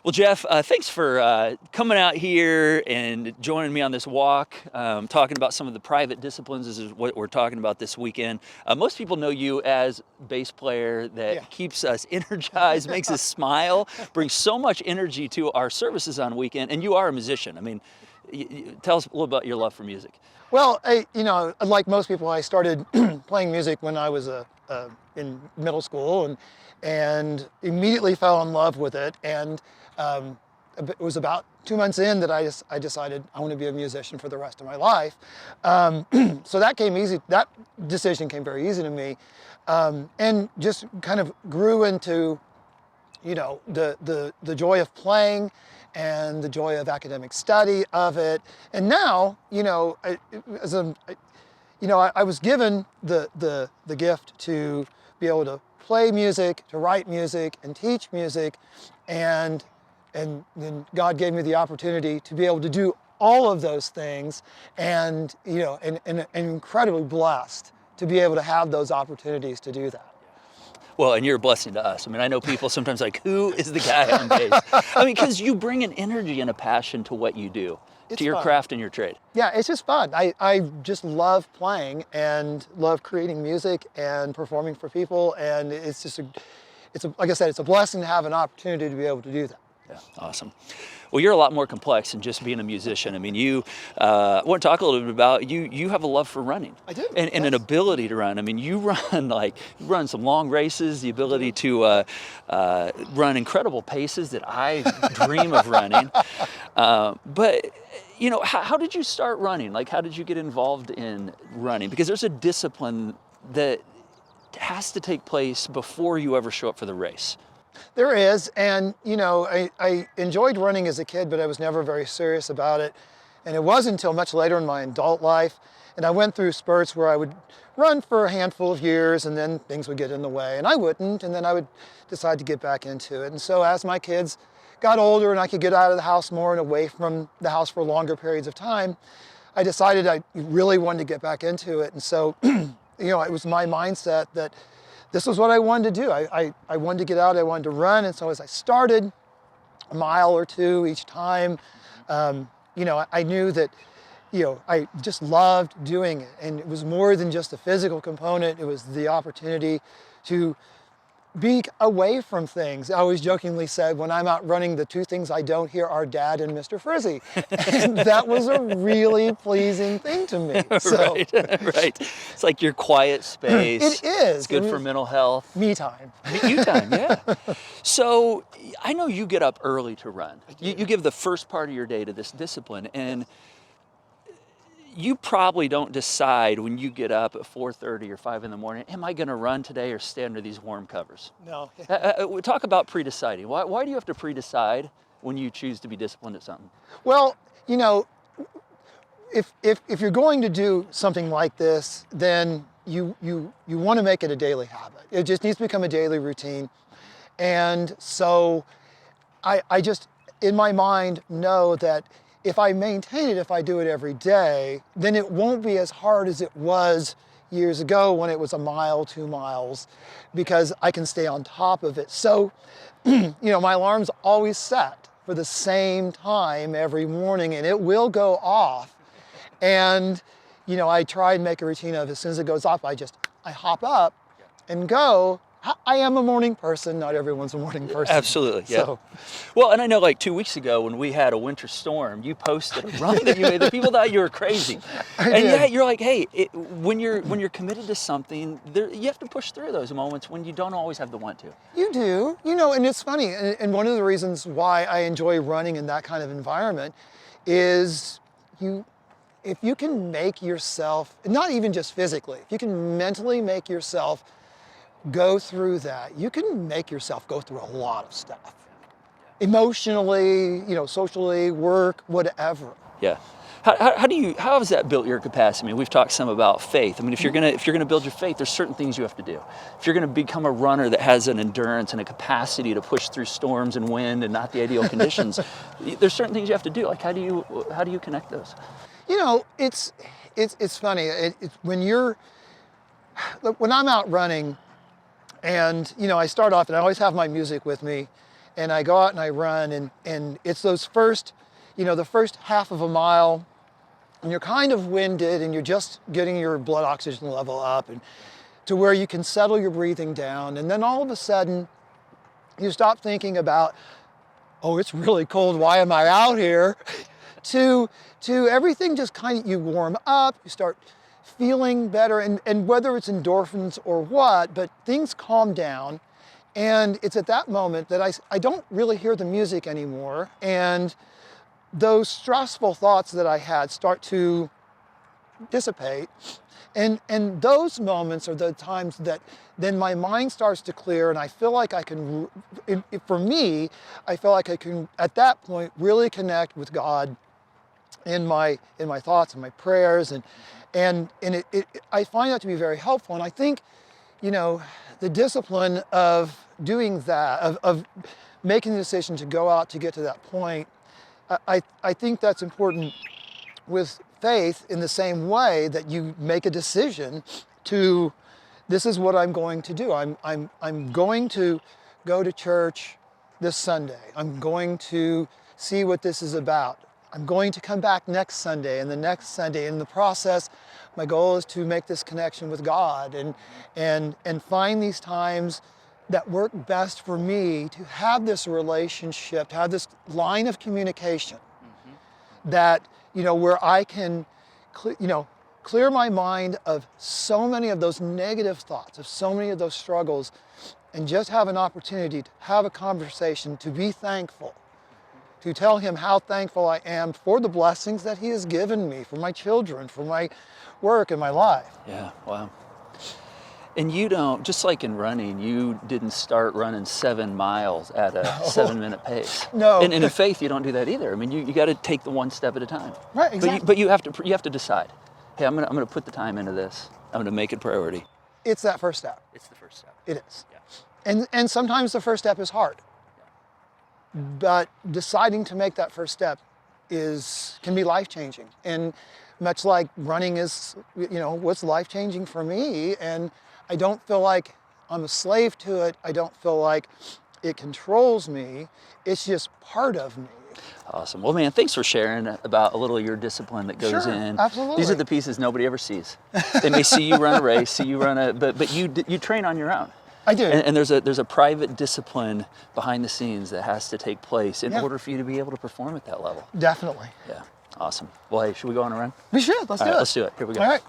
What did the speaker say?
Well, Jeff, thanks for coming out here and joining me on this walk, talking about some of the private disciplines. This is what we're talking about this weekend. Most people know you as bass player that Yeah. keeps us energized, makes us smile, brings so much energy to our services on weekend, and you are a musician. I mean, tell us a little about your love for music. Well, like most people, I started playing music when I was in middle school, and immediately fell in love with it. And it was about 2 months in that I decided I want to be a musician for the rest of my life. So that came easy. That decision came very easy to me, and just kind of grew into the joy of playing and the joy of academic study of it. And now, I was given the gift to be able to play music, to write music, and teach music, and then God gave me the opportunity to be able to do all of those things, and incredibly blessed to be able to have those opportunities to do that. Well, and you're a blessing to us. I mean, I know people sometimes like, who is the guy on bass? I mean, because you bring an energy and a passion to what you do, It's to your fun. craft and your trade. Yeah, it's just fun. I just love playing and love creating music and performing for people, and like I said, it's a blessing to have an opportunity to be able to do that. Yeah, awesome. Well, you're a lot more complex than just being a musician. I mean, I want to talk a little bit about you. You have a love for running. I do, And an yes. ability to run. I mean, you run some long races, the ability to run incredible paces that I dream of running. But how did you start running? Like, how did you get involved in running? Because there's a discipline that has to take place before you ever show up for the race. There is, and I enjoyed running as a kid, but I was never very serious about it. And it wasn't until much later in my adult life, and I went through spurts where I would run for a handful of years, and then things would get in the way, and I wouldn't, and then I would decide to get back into it. And so as my kids got older and I could get out of the house more and away from the house for longer periods of time, I decided I really wanted to get back into it. And so, it was my mindset that this was what I wanted to do. I wanted to get out, I wanted to run. And so as I started, a mile or two each time, I knew that, I just loved doing it. And it was more than just the physical component. It was the opportunity to be away from things. I always jokingly said, when I'm out running, the two things I don't hear are Dad and Mr. Frizzy. And that was a really pleasing thing to me. So, Right, right. It's like your quiet space. It is. It's good for mental health. Me time. You time, yeah. So I know you get up early to run. You give the first part of your day to this discipline, and you probably don't decide when you get up at 4:30 or 5 in the morning, am I going to run today or stay under these warm covers? No. We talk about pre-deciding. Why do you have to pre-decide when you choose to be disciplined at something? Well, if you're going to do something like this, then you want to make it a daily habit. It just needs to become a daily routine. And so I just, in my mind, know that if I maintain it, if I do it every day, then it won't be as hard as it was years ago when it was a mile, 2 miles, because I can stay on top of it. So, my alarm's always set for the same time every morning, and it will go off. And, I try and make a routine of, as soon as it goes off, I hop up and go. I am a morning person. Not everyone's a morning person. Absolutely, yeah. So, Well, and I know like 2 weeks ago when we had a winter storm, you posted a run that you made. The people thought you were crazy. And did. yeah, you're like, hey, when you're committed to something, you have to push through those moments when you don't always have the want to. You do, and it's funny. And one of the reasons why I enjoy running in that kind of environment is if you can make yourself, not even just physically, if you can mentally make yourself go through that, you can make yourself go through a lot of stuff. Emotionally, socially, work, whatever. Yeah. How has that built your capacity? I mean, we've talked some about faith. I mean, if you're gonna build your faith, there's certain things you have to do. If you're gonna become a runner that has an endurance and a capacity to push through storms and wind and not the ideal conditions, there's certain things you have to do. Like, how do you connect those? It's funny. When I'm out running, and I start off, and I always have my music with me, and I go out and I run, and it's those first, the first half of a mile, and you're kind of winded, and you're just getting your blood oxygen level up, and to where you can settle your breathing down, and then all of a sudden, you stop thinking about, oh, it's really cold, why am I out here? to everything just kind of, you warm up, you start feeling better, and whether it's endorphins or what, but things calm down. And it's at that moment that I don't really hear the music anymore. And those stressful thoughts that I had start to dissipate. And those moments are the times that then my mind starts to clear, and I feel like I can, for me, I feel like I can, at that point, really connect with God in my thoughts and my prayers. And I find that to be very helpful. And I think, the discipline of doing that, of making the decision to go out to get to that point, I think that's important with faith in the same way that you make a decision to, this is what I'm going to do. I'm going to go to church this Sunday. I'm going to see what this is about. I'm going to come back next Sunday and the next Sunday. In the process, my goal is to make this connection with God and find these times that work best for me to have this relationship, to have this line of communication that, where I can, clear my mind of so many of those negative thoughts, of so many of those struggles, and just have an opportunity to have a conversation, to be thankful, to tell him how thankful I am for the blessings that he has given me, for my children, for my work and my life. Yeah, wow. And you don't, just like in running, you didn't start running 7 miles at a 7-minute pace. No. And in faith, you don't do that either. I mean, you got to take the one step at a time. Right, exactly. But you have to decide. Hey, I'm gonna put the time into this. I'm gonna make it a priority. It's that first step. It's the first step. It is. Yeah. And sometimes the first step is hard. But deciding to make that first step can be life-changing. And much like running is, what's life-changing for me, and I don't feel like I'm a slave to it. I don't feel like it controls me. It's just part of me. Awesome. Well, man, thanks for sharing about a little of your discipline that goes Sure, in. absolutely. These are the pieces nobody ever sees. They may see you run a race, see you run but you train on your own. I do. And there's a private discipline behind the scenes that has to take place in order for you to be able to perform at that level. Definitely. Yeah. Awesome. Well, hey, should we go on a run? We should. Let's do it. Let's do it. Here we go. All right.